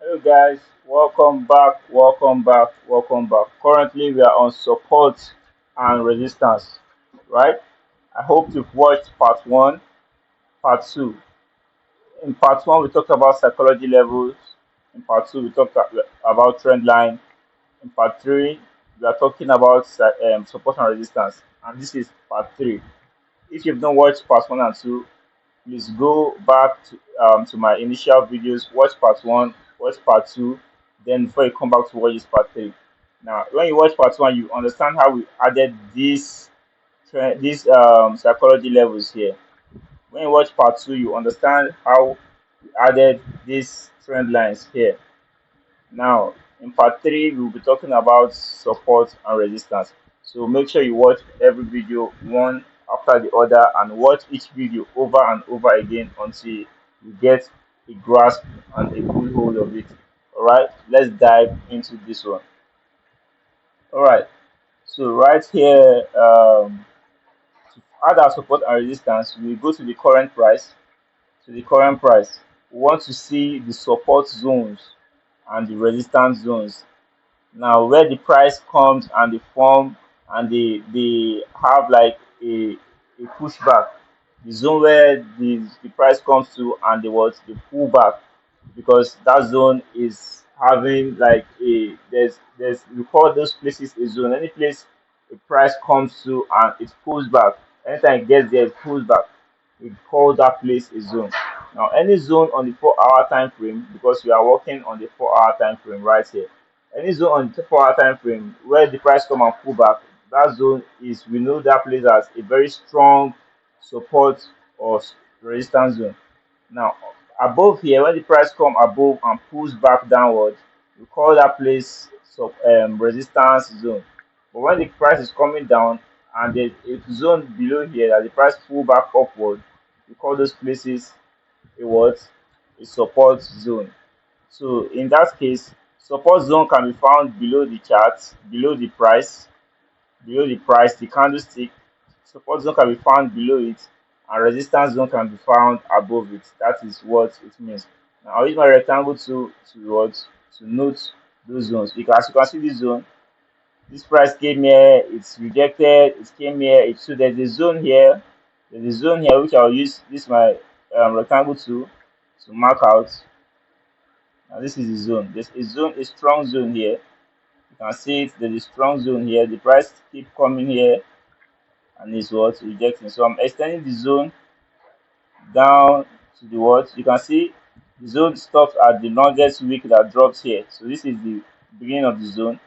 Hello guys, welcome back. Currently we are on support and resistance, right? I hope you've watched part one, part two. In part one we talked about psychology levels. In part two we talked about trend line. In part three we are talking about support and resistance, and this is part three. If you've not watched part one and two, please go back to my initial videos, watch part one, watch part two, then before you come back to watch this part three. Now, when you watch part one, you understand how we added these psychology levels here. When you watch part two, you understand how we added these trend lines here. Now, in part three, we'll be talking about support and resistance. So make sure you watch every video one after the other and watch each video over and over again until you get a grasp and a good hold of it. All right, let's dive into this one. All right, so right here, to add our support and resistance, we go to the current price. To the current price, we want to see the support zones and the resistance zones. Now, where the price comes and they form and they have like a pushback, the zone where the price comes to and the pullback, because that zone is having like a there's we call those places a zone. Any place the price comes to and it pulls back, anytime it gets there, it pulls back. We call that place a zone. Now, any zone on the 4 hour time frame, because we are working on the 4 hour time frame right here. Any zone on the 4 hour time frame where the price come and pull back, that zone is we know that place as a very strong support or resistance zone. Now, above here, when the price come above and pulls back downward, we call that place resistance zone. But when the price is coming down and there's a zone below here that the price pull back upward, we call those places a what? A support zone. So in that case, support zone can be found below the chart, below the price, the candlestick. Support zone can be found below it, and resistance zone can be found above it. That is what it means. Now I'll use my rectangle to note those zones. Because as you can see this zone, this price came here, it's rejected, it came here, so there's a zone here, which I'll use this my rectangle to mark out. Now this is the zone. There's a strong zone here. You can see it, there's a strong zone here. The price keep coming here and it's what rejecting. So I'm extending the zone down to the what you can see the zone stops at the longest wick that drops here. So this is the beginning of the zone,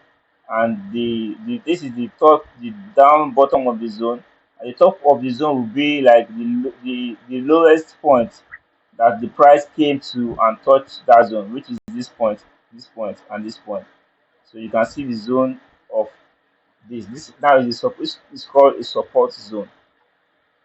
and the this is the top, the down bottom of the zone. At the top of the zone will be like the lowest point that the price came to and touched that zone, which is this point, and this point. So you can see the zone of this now is it's called a support zone.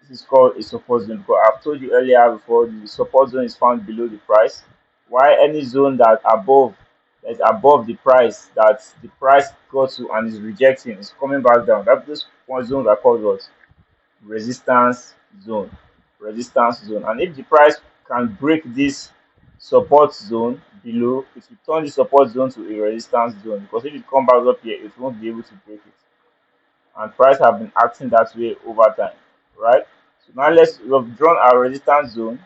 This is called a support zone because I've told you earlier before the support zone is found below the price. Why any zone that's above the price that the price got to and is rejecting is coming back down. That those one zones are called what? Resistance zone. Resistance zone. And if the price can break this support zone below, it will turn the support zone to a resistance zone, because if it comes back up here, it won't be able to break it. And price have been acting that way over time, right? So now we've drawn our resistance zone.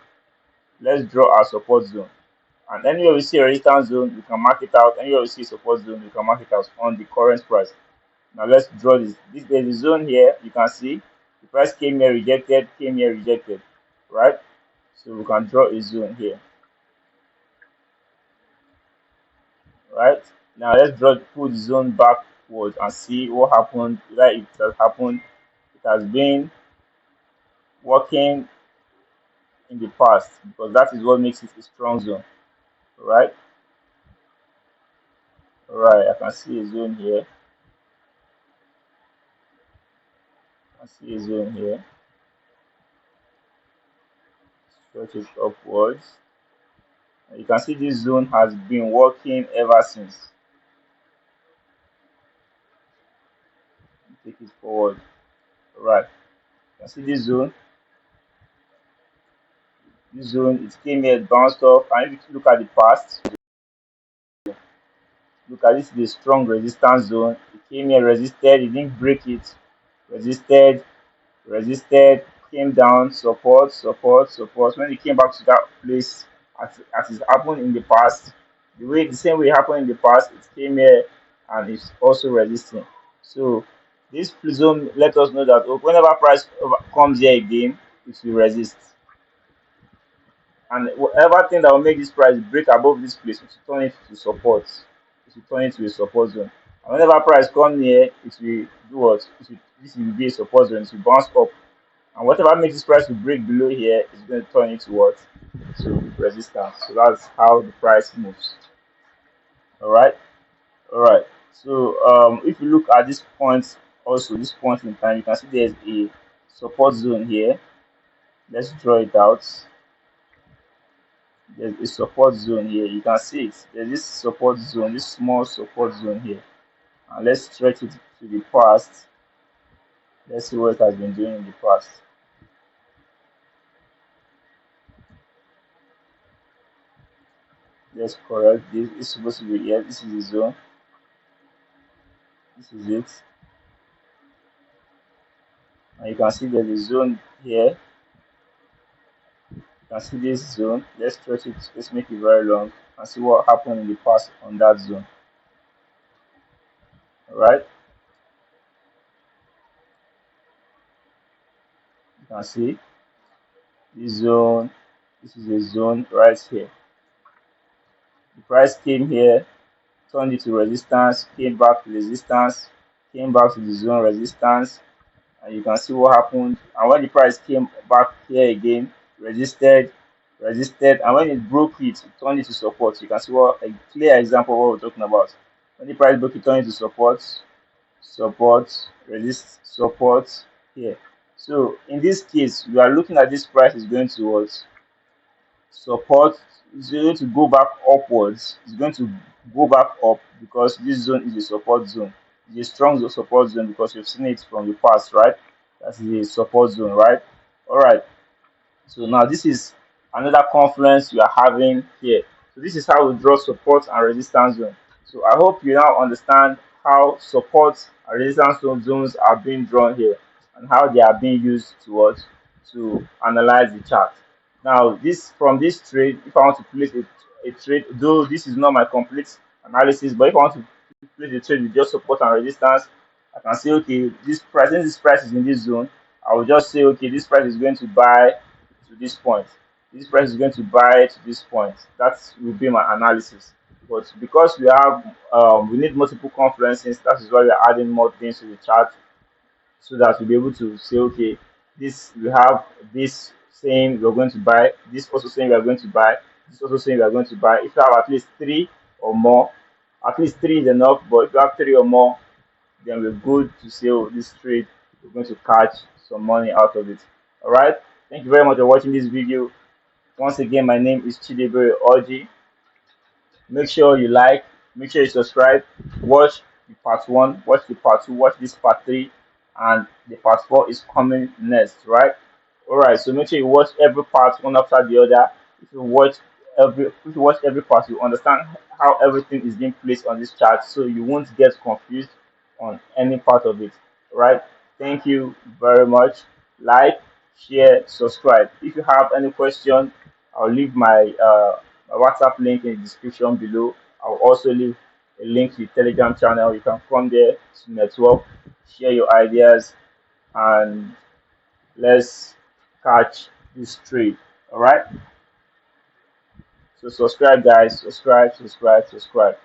Let's draw our support zone. And anywhere we see a resistance zone, we can mark it out. Anywhere we see a support zone, we can mark it out on the current price. Now let's draw this. There's a zone here. You can see the price came here, rejected, came here, rejected, right? So we can draw a zone here, right? Now let's pull the zone backwards and see what happened. Like it has happened. It has been working in the past, because that is what makes it a strong zone, right? Right, I can see a zone here. I see a zone here. Stretches upwards. And you can see this zone has been working ever since. Take it forward. Right. You can see this zone. This zone, it came here, it bounced off. And if you look at the past, Look at this, the strong resistance zone. It came here, resisted, it didn't break it, resisted, resisted, came down, support, support, support. When it came back to that place, as it happened in the past, the same way it happened in the past, it came here and it's also resisting. So this zone let us know that whenever price comes here again, it will resist. And whatever thing that will make this price break above this place, it will turn it to support. It will turn it to a support zone. And whenever price come here, it will do what? This will be a support zone. It will bounce up. And whatever makes this price to break below here is going to turn into what? To resistance. So that's how the price moves. Alright? Alright. So if you look at this point, also this point in time, you can see there's a support zone here. Let's draw it out. There's a support zone here. You can see it. There's this support zone, this small support zone here. And let's stretch it to the past. Let's see what it has been doing in the past. Let's correct this. It's supposed to be here. This is the zone. This is it. And you can see there's a zone here. You can see this zone. Let's stretch it. Let's make it very long and see what happened in the past on that zone. Alright. You can see this zone. This is a zone right here. The price came here, turned it to resistance, came back to resistance, came back to the zone resistance, and you can see what happened. And when the price came back here again, resisted, resisted, and when it broke it, it turned it to support. You can see what a clear example of what we're talking about. When the price broke, it turned into support, support, resist, support here. So in this case, we are looking at this price is going towards support. It's going to go back upwards. It's going to go back up because this zone is a support zone. It's a strong support zone because you've seen it from the past, right? That's the support zone, right? All right. So now this is another confluence we are having here. So this is how we draw support and resistance zone. So I hope you now understand how support and resistance zones are being drawn here and how they are being used to analyze the chart. Now this from this trade, if I want to place a trade, though this is not my complete analysis, but if I want to place a trade with just support and resistance, I can say okay, this price, since this price is in this zone, I will just say okay, this price is going to buy to this point. This price is going to buy to this point. That will be my analysis. But because we need multiple confluences, that is why we are adding more things to the chart so that we'll be able to say, okay, this we have this saying we're going to buy, this also saying we are going to buy, this also saying we are going to buy. If you have at least three or more, at least three is enough, but if you have three or more, then we're good to say, oh, this trade, we're going to catch some money out of it. All right. Thank you very much for watching this video. Once again, my name is Chidebere Oji. Make sure you like, make sure you subscribe, watch the part 1, watch the part 2, watch this part 3, and the part 4 is coming next, right? Alright, so make sure you watch every part one after the other. If you watch every part, you understand how everything is being placed on this chart, so you won't get confused on any part of it. Right? Thank you very much. Like, share, subscribe. If you have any question, I'll leave my WhatsApp link in the description below. I'll also leave a link to the Telegram channel. You can come there to network, share your ideas, and let's catch this trade. All right. So subscribe, guys. Subscribe, subscribe, subscribe.